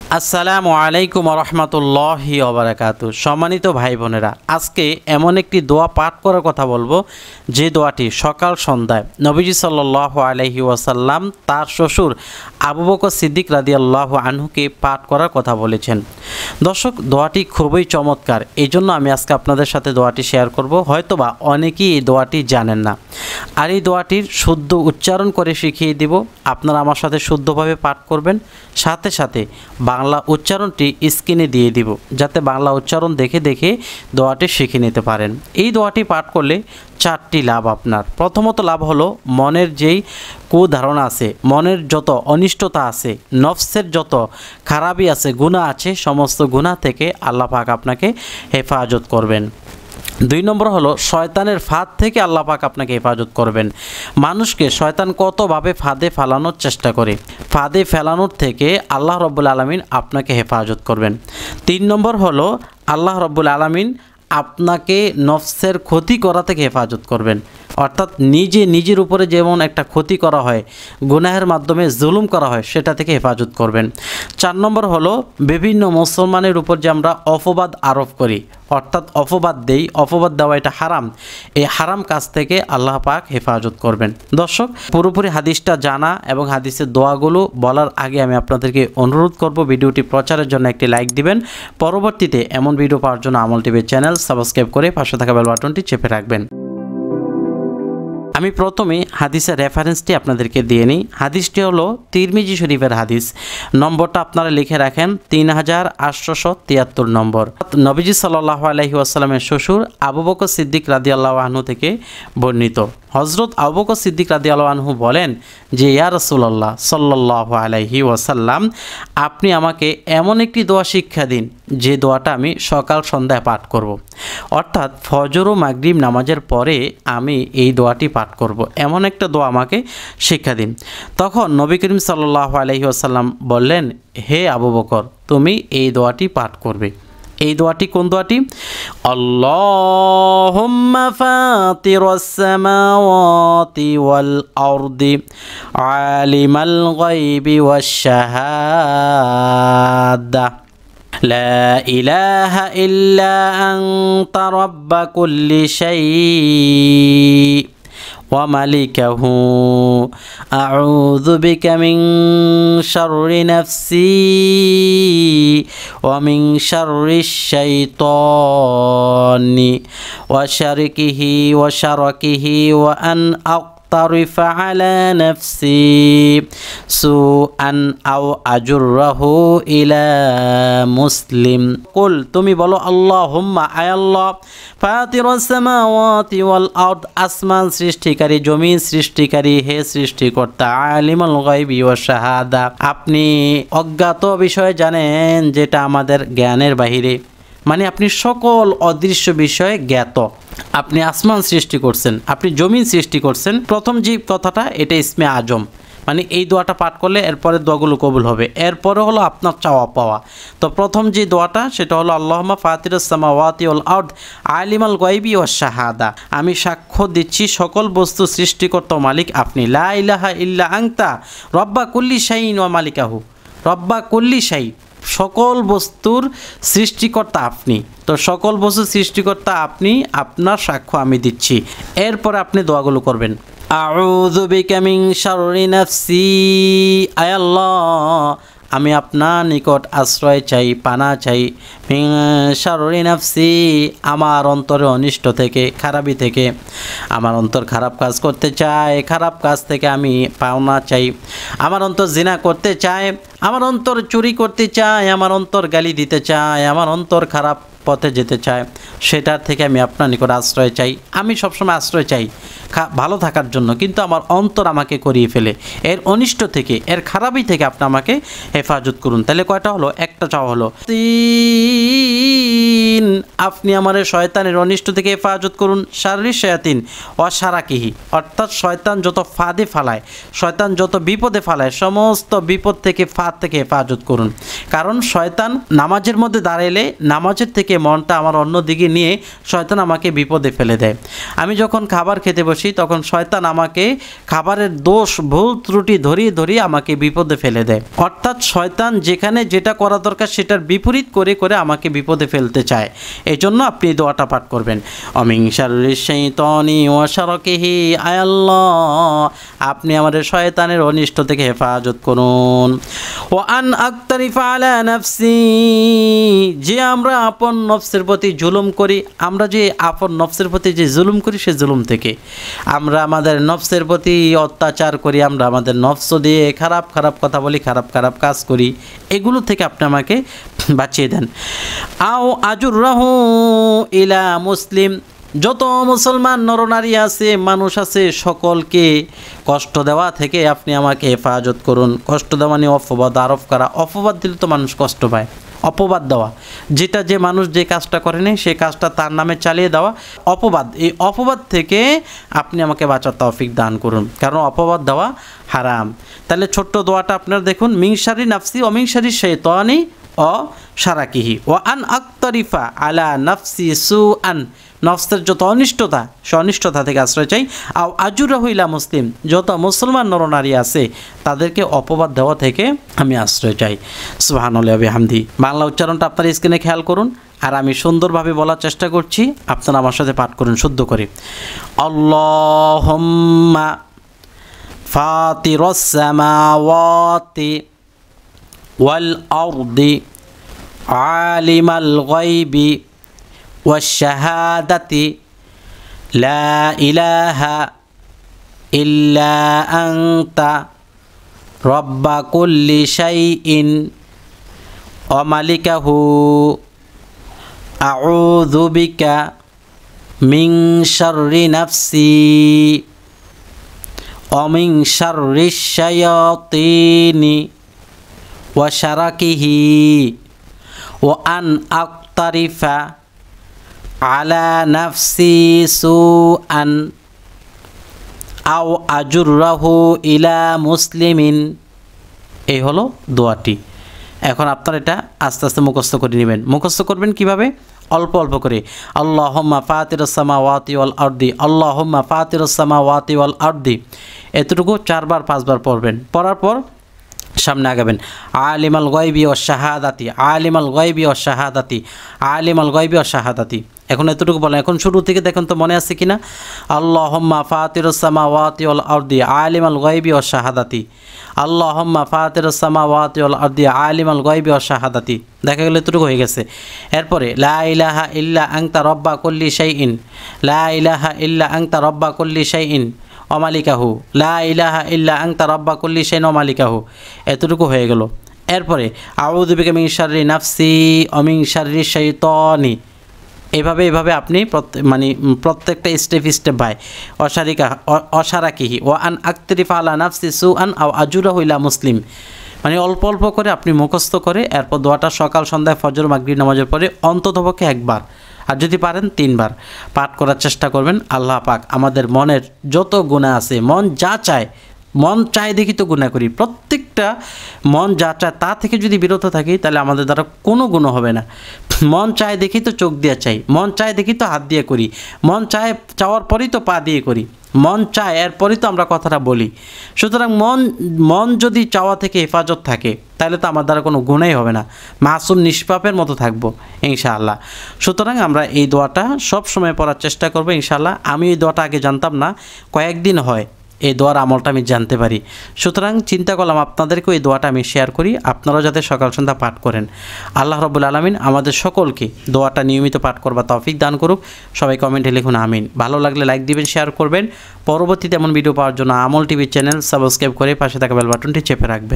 আসসালামু আলাইকুম রহমতুল্লাহি ওয়া বারাকাতুহু। সম্মানিত ভাই বোনেরা, আজকে এমন একটি দোয়া পাঠ করার কথা বলবো যে দোয়াটি সকাল সন্ধ্যায় নবীজি সাল্লাল্লাহু আলাইহি ওয়াসাল্লাম তার শ্বশুর আবু বকর সিদ্দিক রাদিয়াল্লাহু আনহুকে পাঠ করার কথা বলেছেন। দর্শক, দোয়াটি খুবই চমৎকার, এই জন্য আমি আজকে আপনাদের সাথে দোয়াটি শেয়ার করব। হয়তোবা অনেকেই এই দোয়াটি জানেন না, আর এই দোয়াটির শুদ্ধ উচ্চারণ করে শিখিয়ে দিব। আপনারা আমার সাথে শুদ্ধভাবে পাঠ করবেন, সাথে সাথে বাংলা উচ্চারণটি স্ক্রিনে দিয়ে দিব, যাতে বাংলা উচ্চারণ দেখে দেখে দোয়াটি শিখে নিতে পারেন। এই দোয়াটি পাঠ করলে চারটি লাভ আপনার। প্রথমত লাভ হলো, মনের যেই কুধারণা আছে, মনের যত অনিষ্টতা আছে, নফসের যত খারাপি আছে, গুনাহ আছে, সমস্ত গুনাহ থেকে আল্লাহ পাক আপনাকে হেফাজত করবেন। 2 নম্বর হলো, শয়তানের ফাঁদ থেকে আল্লাহ পাক আপনাকে হেফাজত করবেন। মানুষকে শয়তান কতভাবে ফাঁদে ফেলানোর চেষ্টা করে, ফাঁদে ফেলানোর থেকে আল্লাহ রব্বুল আলামিন আপনাকে হেফাজত করবেন। 3 নম্বর হলো, আল্লাহ রব্বুল আলামিন আপনাকে নফসের ক্ষতি করা থেকে হেফাজত করবেন। অর্থাৎ নিজের উপরে যেমন একটা ক্ষতি করা হয়, গুনাহের মাধ্যমে জুলুম করা হয়, সেটা থেকে হেফাজত করবেন। 4 নম্বর হলো, বিভিন্ন মুসলমানের উপর যে আমরা অপবাদ আরোপ করি, অর্থাৎ অপবাদ দেই, অপবাদ দেওয়া এটা হারাম, এই হারাম কাজ থেকে আল্লাহ পাক হেফাজত করবেন। দর্শক, পুরোপুরি হাদিসটা জানা এবং হাদিসের দোয়াগুলো বলার আগে আমি আপনাদেরকে অনুরোধ করব, ভিডিওটি প্রচারের জন্য একটি লাইক দিবেন। পরবর্তীতে এমন ভিডিও পাওয়ার জন্য আমল টিভি চ্যানেল সাবস্ক্রাইব করে পাশে থাকা বেল বাটনটি চেপে রাখবেন। আমি প্রথমে হাদিসের রেফারেন্সটি আপনাদেরকে দিয়ে নিই। হাদিসটি হলো তিরমিজি শরীফের হাদিস। নম্বরটা আপনারা লিখে রাখেন, 3873 নম্বর। নবীজি সাল্লাল্লাহু আলাইহি ওয়াসাল্লামের শ্বশুর আবু বকর সিদ্দিক রাদিয়াল্লাহু আনহু থেকে বর্ণিত। হযরত আবু বকর সিদ্দিক রাদিয়াল্লাহু আনহু বলেন যে, ইয়া রাসূলুল্লাহ সাল্লাল্লাহু আলাইহি ওয়াসাল্লাম, আপনি আমাকে এমন একটি দোয়া শিক্ষা দিন যে দোয়াটা আমি সকাল সন্ধ্যায় পাঠ করব। অর্থাৎ ফজর ও মাগরিব নামাজের পরে আমি এই দোয়াটি পাঠ করব, এমন একটা দোয়া আমাকে শিক্ষা দিন। তখন নবী করিম সাল্লাল্লাহু আলাইহি ওয়াসাল্লাম বললেন, হে আবু বকর, তুমি এই দোয়াটি পাঠ করবে। এই দোয়াটি কোন দোয়াটি? আল্লাহুম্মা ফাতিরাস সামাওয়াতি ওয়াল আরদি আলিমাল গায়বি ওয়াশ শাহাদা লা ইলাহা ইল্লা আনতা রাব্ব কুল্লি শাই' وملكه أعوذ بك من شر نفسي ومن شر الشيطان وشركه وأن أقترف على نفسي سوءا أو أجره إلى مسلم قل তুমি বলো, আল্লাহুম্মা, আয় আল্লাহ, ফাতিরাস সামাওয়াতি ওয়াল আরদ, আসমান সৃষ্টিকারী, জমিন সৃষ্টিকারী, হে সৃষ্টিকর্তা, আলিমুল গায়বি ওয়াশ শাহাদা, আপনি অজ্ঞাত বিষয় জানেন যেটা আমাদের জ্ঞানের বাহিরে, মানে আপনি সকল অদৃশ্য বিষয়ে জ্ঞাত। আপনি আসমান সৃষ্টি করছেন, আপনি জমিন সৃষ্টি করছেন। প্রথম যে কথাটা, এটা ইসমে আজম, মানে এই দোয়াটা পাঠ করলে এরপরে দোয়াগুলো কবুল হবে। এরপরে হলো আপনার চাওয়া পাওয়া। তো প্রথম যে দোয়াটা, সেটা হলো আল্লাহুম্মা ফাতিরাস সামাওয়াতি ওয়াল আরদ আলিমাল গায়বি ওয়াশ শাহাদা, আমি সাক্ষ্য দিচ্ছি সকল বস্তু সৃষ্টিকর্তা ও মালিক আপনি। লা ইলাহা ইল্লা আনতা রব্বা কুল্লি শাইইন ওয়া মালিকাহু, রব্বা কুল্লি শাই, সকল বস্তুর সৃষ্টিকর্তা আপনি। তো সকল বস্তুর সৃষ্টিকর্তা আপনি, আপনার সাক্ষ্য আমি দিচ্ছি। এরপরে আপনি দোয়াগুলো করবেন। আউযু বিকা মিন শাররি নাফসি, আয় আল্লাহ, আমি আপনার নিকট আশ্রয় চাই, পানা চাই। মিন শাররি নাফসি, আমার অন্তরে অনিষ্ট থেকে, খারাপি থেকে। আমার অন্তর খারাপ কাজ করতে চায়, খারাপ কাজ থেকে আমি পাওনা চাই। আমার অন্তর জিনা করতে চায়, আমার অন্তর চুরি করতে চায়, আমার অন্তর গালি দিতে চায়, আমার অন্তর খারাপ পথে যেতে চায়, সেটার থেকে আমি আপনার নিকট আশ্রয় চাই। আমি সবসময় আশ্রয় চাই ভালো থাকার জন্য, কিন্তু আমার অন্তর আমাকে করিয়ে ফেলে, এর অনিষ্ট থেকে, এর খারাপই থেকে আপনি আমাকে হেফাজত করুন। তাহলে কয়টা হলো? একটা চাওয়া হলো। শায়াতিন, আপনি আমার শয়তানের অনিষ্ট থেকে হেফাজত করুন। শাররি শায়াতিন অশারাকিহি, অর্থাৎ শয়তান যত ফাঁদে ফালায়, শয়তান যত বিপদে ফালায়, সমস্ত বিপদ থেকে ফাঁদ থেকে হেফাজত করুন। কারণ শয়তান নামাজের মধ্যে দাঁড়াইলে নামাজের থেকে মনটা আমার অন্য দিকে নিয়ে শয়তান আমাকে বিপদে ফেলে দেয়। আমি যখন খাবার খেতে বসি তখন শয়তান আমাকে খাবারের দোষ ভুল ত্রুটি ধরিয়ে ধরিয়ে আমাকে বিপদে ফেলে দেয়। অর্থাৎ শয়তান যেখানে যেটা করা দরকার সেটার বিপরীত করে করে আমাকে বিপদে ফেলতে চায়। এই জন্য আপনি এই দোয়াটা পাঠ করবেন, অমিন শাররিশ শাইতানি ওয়া শারাকিহি, আয় আল্লাহ আপনি আমাদের শয়তানের অনিষ্ট থেকে হেফাজত করুন। ওয়া আন আকতারিফা আলা নাফসি, যে আমরা আপন নফসের প্রতি জুলুম করি, আমরা যে আপন নফসের প্রতি যে জুলুম করি সে জুলুম থেকে, আমরা আমাদের নফসের প্রতি অত্যাচার করি, আমরা আমাদের নফস দিয়ে খারাপ খারাপ কথা বলি, খারাপ খারাপ কাজ করি, এগুলো থেকে আপনি আমাকে বাঁচিয়ে দেন। আও আজুররাহু ইলা মুসলিম, যত মুসলমান নরনারী আছে মানুষ আছে সকলকে কষ্ট দেওয়া থেকে আপনি আমাকে হেফাজত করুন। কষ্ট দেওয়া নিয়ে অপবাদ আরোপ করা, অপবাদ দিলে তো মানুষ কষ্ট পায়। অপবাদ দেওয়া, যেটা যে মানুষ যে কাজটা করেনি সেই কাজটা তার নামে চালিয়ে দেওয়া অপবাদ, এই অপবাদ থেকে আপনি আমাকে বাঁচার তৌফিক দান করুন, কারণ অপবাদ দেওয়া হারাম। তাহলে ছোট্ট দোয়াটা আপনারা দেখুন, মিন শাররি নাফসি ও মিন শাররি শাইতানি ও শারাকিহি ওয়া আন আকতারিফা আলা নাফসি সুআন, নফসের যত অনিষ্টতা সে অনিষ্টতা থেকে আশ্রয় চাই। আও আজুররাহু ইলা মুসলিম, যত মুসলমান নরনারী আছে তাদেরকে অপবাদ দেওয়া থেকে আমি আশ্রয় চাই। সুবহানাল্লাহি ওয়া বিহামদি। বাংলা উচ্চারণটা আপনার স্ক্রিনে খেয়াল করুন, আর আমি সুন্দরভাবে বলার চেষ্টা করছি, আপনারা আমার সাথে পাঠ করুন শুদ্ধ করে। আল্লাহুম্মা ফাতিরাস সামাওয়াতি ওয়াল আরদি আলিমাল গায়বি ওয়াশ-শাহাদাতি লা ইলাহা ইল্লা আনতা রব্বা কুল্লি শাইইন ওয়া মালিকাহু আউযু বিকা মিন শাররি নাফসি ওয়া মিন শাররিশ শায়াতিনি ওয়া শারাকিহি ওয়া আন আকতারিফা আলা নাফসি সুআন আও আজুররাহু ইলা মুসলিমিন। এই হলো দোয়াটি। এখন আপনারা এটা আস্তে আস্তে মুখস্থ করে নেবেন। মুখস্থ করবেন কিভাবে? অল্প অল্প করে। আল্লাহুম্মা ফাতিরাস সামাওয়াতি ওয়াল আরদি, আল্লাহুম্মা ফাতিরাস সামাওয়াতি ওয়াল আরদি, এতটুকু 4 বার 5 বার পড়বেন। পড়ার পর সামনে আগাবেন, আলিমাল গায়বি ওয়াশ শাহাদাতি, আলিমাল গায়বি ওয়াশ শাহাদাতি, আলিমাল গায়বি ওয়াশ শাহাদাতি। এখন এতটুকু বলেন। এখন শুরু থেকে দেখুন তো মনে আছে কিনা? আল্লাহুম্মা ফাতিরাস সামাওয়াতি ওয়াল আরদি আলিমাল গায়বি ওয়াশ শাহাদাতি, আল্লাহুম্মা ফাতিরাস সামাওয়াতি ওয়াল আরদি আলিমাল গায়বি ওয়াশ শাহাদাতি। দেখা গেল এতটুকু হয়ে গেছে। এরপরে লা ইলাহা ইল্লা আনতা রব্বা কুল্লি শাইইন, লা ইলাহা ইল্লা আনতা রব্বা কুল্লি শাইইন ওয়া মালিকাহু, লা ইলাহা ইল্লা আনতা রব্বা কুল্লি শাইইন ওয়া মালিকাহু, এতটুকু হয়ে গেল। এরপরে আউযু বিকা মিন শাররি নাফসি ওয়া মিন শাররি শাইতানি। এভাবে আপনি প্রত্যেকটা স্টেপ বাই অশারাকিহি ওয়া আন আকতারিফা আলা নাফসি সুআন আও আজুররাহু ইলা মুসলিম, মানে অল্প অল্প করে আপনি মুখস্থ করে এরপর দোয়াটা সকাল সন্ধ্যায় ফজর মাগরিব নামাজের পরে অন্ততপক্ষে 1 বার, আর যদি পারেন 3 বার পাঠ করার চেষ্টা করবেন। আল্লাহ পাক আমাদের মনের যত গুনাহ আছে, মন যা চায়, মন চায় দেখি তো গুনাহ করি, প্রত্যেকটা মন যা চায় তা থেকে যদি বিরত থাকি তাহলে আমাদের দ্বারা কোনো গুনাহ হবে না। মন চায় দেখি তো চোখ দিয়ে চাই, মন চায় দেখি তো হাত দিয়ে করি, মন চায় চাওয়ার পরই তো পা দিয়ে করি, মন চায় এরপরই তো আমরা কথাটা বলি। সুতরাং মন যদি চাওয়া থেকে হেফাজত থাকে তাহলে তো আমার দ্বারা কোনো গুনাহই হবে না, মাসুম নিষ্পাপের মতো থাকবো ইনশাআল্লাহ। সুতরাং আমরা এই দোয়াটা সব সময় পড়ার চেষ্টা করবো ইনশাআল্লাহ। আমি এই দোয়াটা আগে জানতাম না, কয়েকদিন হয় এই দোয়ার আমলটা আমি জানতে পারি। সুতরাং চিন্তা করলাম আপনাদেরকেও এই দোয়াটা আমি শেয়ার করি, আপনারাও যাতে সকাল সন্ধ্যা পাঠ করেন। আল্লাহ রাব্বুল আলামিন আমাদের সকলকে দোয়াটা নিয়মিত পাঠ করবার তৌফিক দান করুক। সবাই কমেন্টে লিখুন আমিন। ভালো লাগলে লাইক দিবেন, শেয়ার করবেন। পরবর্তীতে এমন ভিডিও পাওয়ার জন্য আমল টিভি চ্যানেল সাবস্ক্রাইব করে পাশে থাকা বেল বাটনটি চেপে রাখবেন।